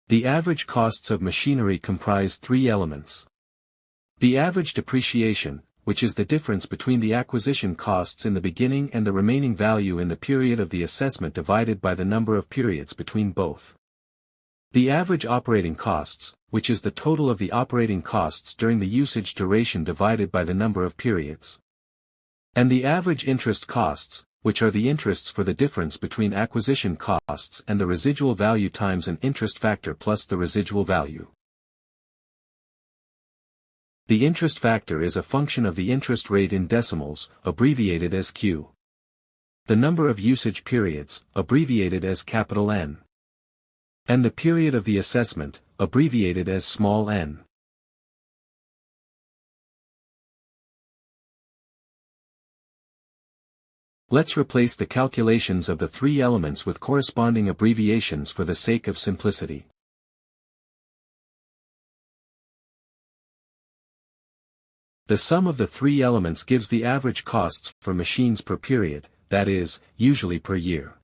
The average costs of machinery comprise three elements. The average depreciation, which is the difference between the acquisition costs in the beginning and the remaining value in the period of the assessment divided by the number of periods between both. The average operating costs, which is the total of the operating costs during the usage duration divided by the number of periods. And the average interest costs, which are the interests for the difference between acquisition costs and the residual value times an interest factor plus the residual value. The interest factor is a function of the interest rate in decimals, abbreviated as Q. The number of usage periods, abbreviated as capital N. And the period of the assessment, abbreviated as small n. Let's replace the calculations of the three elements with corresponding abbreviations for the sake of simplicity. The sum of the three elements gives the average costs for machines per period, that is, usually per year.